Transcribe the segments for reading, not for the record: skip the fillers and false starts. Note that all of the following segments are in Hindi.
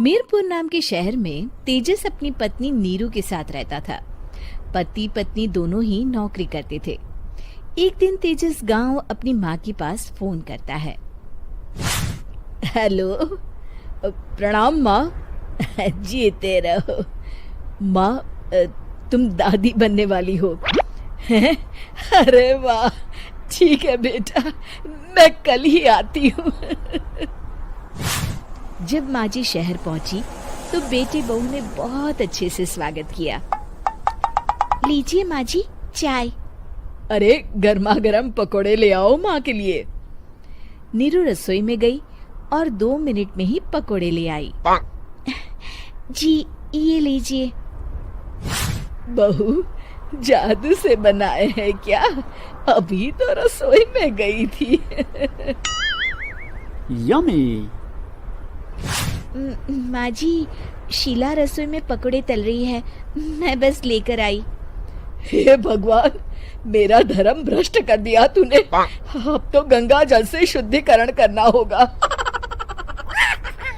मीरपुर नाम के शहर में तेजस अपनी पत्नी नीरू के साथ रहता था। पति पत्नी दोनों ही नौकरी करते थे। एक दिन तेजस गांव अपनी माँ के पास फोन करता है। हेलो, प्रणाम माँ। जीते रहो माँ, तुम दादी बनने वाली हो। अरे वाह, ठीक है बेटा, मैं कल ही आती हूँ। जब माँ जी शहर पहुंची तो बेटे बहू ने बहुत अच्छे से स्वागत किया। लीजिए माँ जी, चाय। अरे गर्मा गर्म पकोड़े ले आओ माँ के लिए। नीरू रसोई में गई और 2 मिनट में ही पकोड़े ले आई। जी ये लीजिए। बहू जादू से बनाए हैं क्या? अभी तो रसोई में गई थी। यम्मी। माँ जी, शीला रसोई में पकोड़े तल रही है, मैं बस लेकर आई। हे भगवान, मेरा धर्म भ्रष्ट कर दिया तूने। अब तो गंगा जल से शुद्धिकरण करना होगा।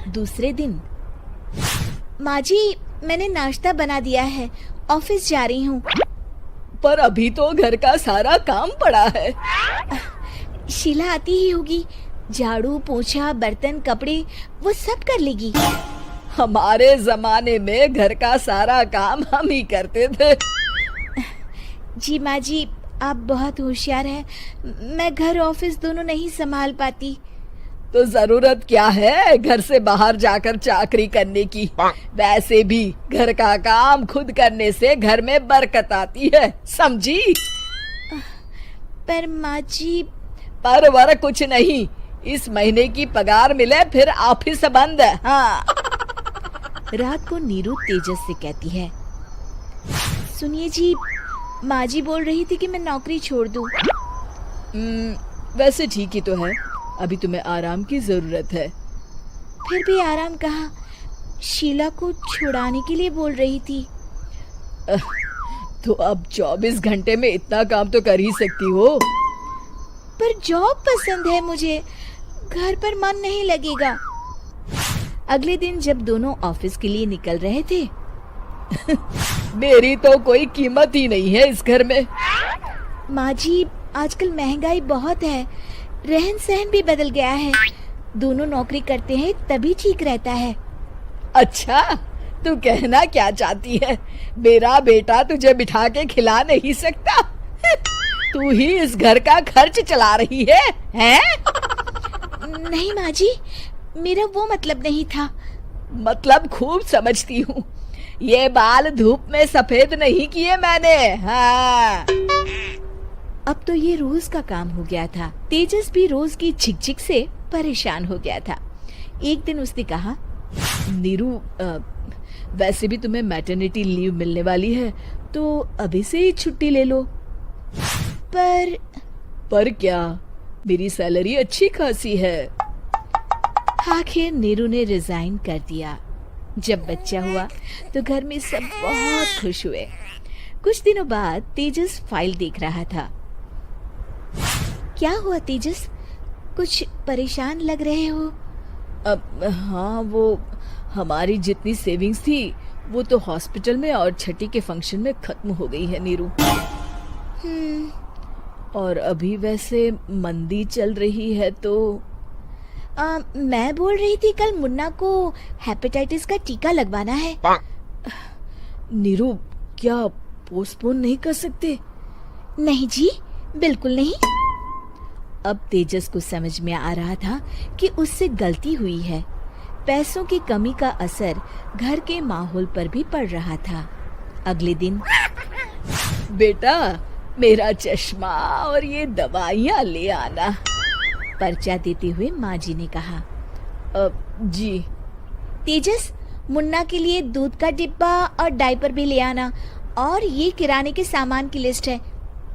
दूसरे दिन, माँ जी मैंने नाश्ता बना दिया है, ऑफिस जा रही हूँ। पर अभी तो घर का सारा काम पड़ा है। शीला आती ही होगी, झाड़ू पोछा बर्तन कपड़े वो सब कर लेगी। हमारे जमाने में घर का सारा काम हम ही करते थे। जी माँ जी, आप बहुत होशियार हैं, मैं घर ऑफिस दोनों नहीं संभाल पाती। तो जरूरत क्या है घर से बाहर जाकर चाकरी करने की? वैसे भी घर का काम खुद करने से घर में बरकत आती है, समझी? पर माँ जी। पर वर कुछ नहीं, इस महीने की पगार मिले फिर ऑफिस बंद। हाँ। रात को नीरू तेजस से कहती है, सुनिए जी, माँ जी बोल रही थी कि मैं नौकरी छोड़ दूं। वैसे ठीक ही तो है, अभी तुम्हें आराम की जरूरत है। फिर भी आराम कहाँ, शीला को छुड़ाने के लिए बोल रही थी। तो अब 24 घंटे में इतना काम तो कर ही सकती हो। पर जॉब पसंद है मुझे, घर पर मन नहीं लगेगा। अगले दिन जब दोनों ऑफिस के लिए निकल रहे थे, मेरी तो कोई कीमत ही नहीं है इस घर में। माँ जी, आजकल महंगाई बहुत है, रहन सहन भी बदल गया है, दोनों नौकरी करते हैं तभी ठीक रहता है। अच्छा, तू कहना क्या चाहती है? मेरा बेटा तुझे बिठा के खिला नहीं सकता? तू ही इस घर का खर्च चला रही है, हैं? नहीं माँ जी, मेरा वो मतलब नहीं था। मतलब खूब समझती हूँ, ये बाल धूप में सफेद नहीं किए मैंने। हाँ। अब तो ये रोज का काम हो गया था। तेजस भी रोज की झिकझिक से परेशान हो गया था। एक दिन उसने कहा, नीरू, वैसे भी तुम्हें मैटरनिटी लीव मिलने वाली है, तो अभी से ही छुट्टी ले लो। पर क्या, मेरी सैलरी अच्छी खासी है। आखिर नीरू ने रिजाइन कर दिया। जब बच्चा हुआ तो घर में सब बहुत खुश हुए। कुछ दिनों बाद तेजस फाइल देख रहा था। क्या हुआ तेजस, कुछ परेशान लग रहे हो? हाँ, वो हमारी जितनी सेविंग्स थी वो तो हॉस्पिटल में और छठी के फंक्शन में खत्म हो गई है नीरू। और अभी वैसे मंदी चल रही है तो मैं बोल रही थी कल मुन्ना को हेपेटाइटिस का टीका लगवाना है। नीरू, क्या पोस्टपोन नहीं कर सकते? नहीं जी, बिल्कुल नहीं। अब तेजस को समझ में आ रहा था कि उससे गलती हुई है। पैसों की कमी का असर घर के माहौल पर भी पड़ रहा था। अगले दिन, बेटा मेरा चश्मा और ये दवाइयाँ ले आना, पर्चा देते हुए माँ जी ने कहा। जी। तेजस, मुन्ना के लिए दूध का डिब्बा और डायपर भी ले आना, और ये किराने के सामान की लिस्ट है,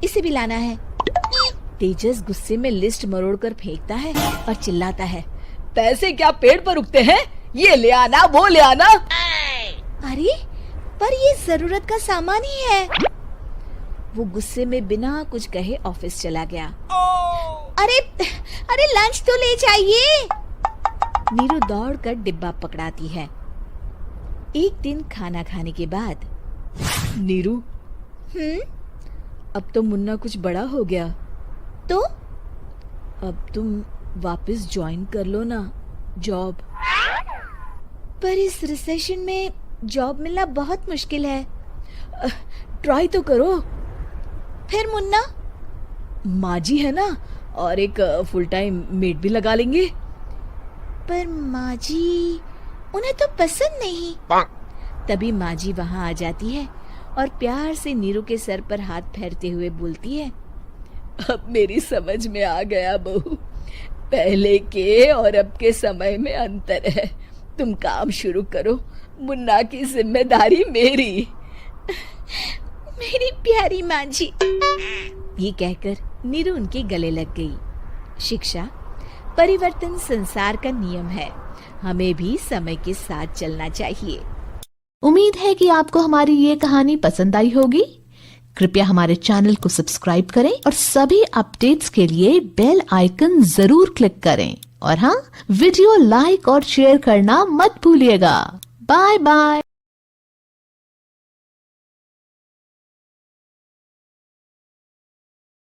इसे भी लाना है। तेजस गुस्से में लिस्ट मरोड़कर फेंकता है और चिल्लाता है, पैसे क्या पेड़ पर उगते हैं? ये ले आना, वो ले आना। अरे पर ये जरूरत का सामान ही है। वो गुस्से में बिना कुछ कहे ऑफिस चला गया। अरे लंच तो ले जाइए। नीरू दौड़कर डिब्बा पकड़ाती है एक दिन खाना खाने के बाद, नीरू, अब तो मुन्ना कुछ बड़ा हो गया, तो अब तुम वापस ज्वाइन कर लो ना जॉब। पर इस रिसेशन में जॉब मिलना बहुत मुश्किल है। ट्राई तो करो। फिर मुन्ना? माँ जी है ना, और एक फुल टाइम मेड भी लगा लेंगे। पर माँ जी, उन्हें तो पसंद नहीं। तभी माँ जी वहां आ जाती है और प्यार से नीरू के सर पर हाथ फेरते हुए बोलती है, अब मेरी समझ में आ गया बहू, पहले के और अब के समय में अंतर है। तुम काम शुरू करो, मुन्ना की जिम्मेदारी मेरी। मेरी प्यारी माँ जी। ये कहकर नीरू उनके गले लग गई। शिक्षा, परिवर्तन संसार का नियम है, हमें भी समय के साथ चलना चाहिए। उम्मीद है कि आपको हमारी ये कहानी पसंद आई होगी। कृपया हमारे चैनल को सब्सक्राइब करें और सभी अपडेट्स के लिए बेल आइकन जरूर क्लिक करें। और हाँ, वीडियो लाइक और शेयर करना मत भूलिएगा। Bye bye.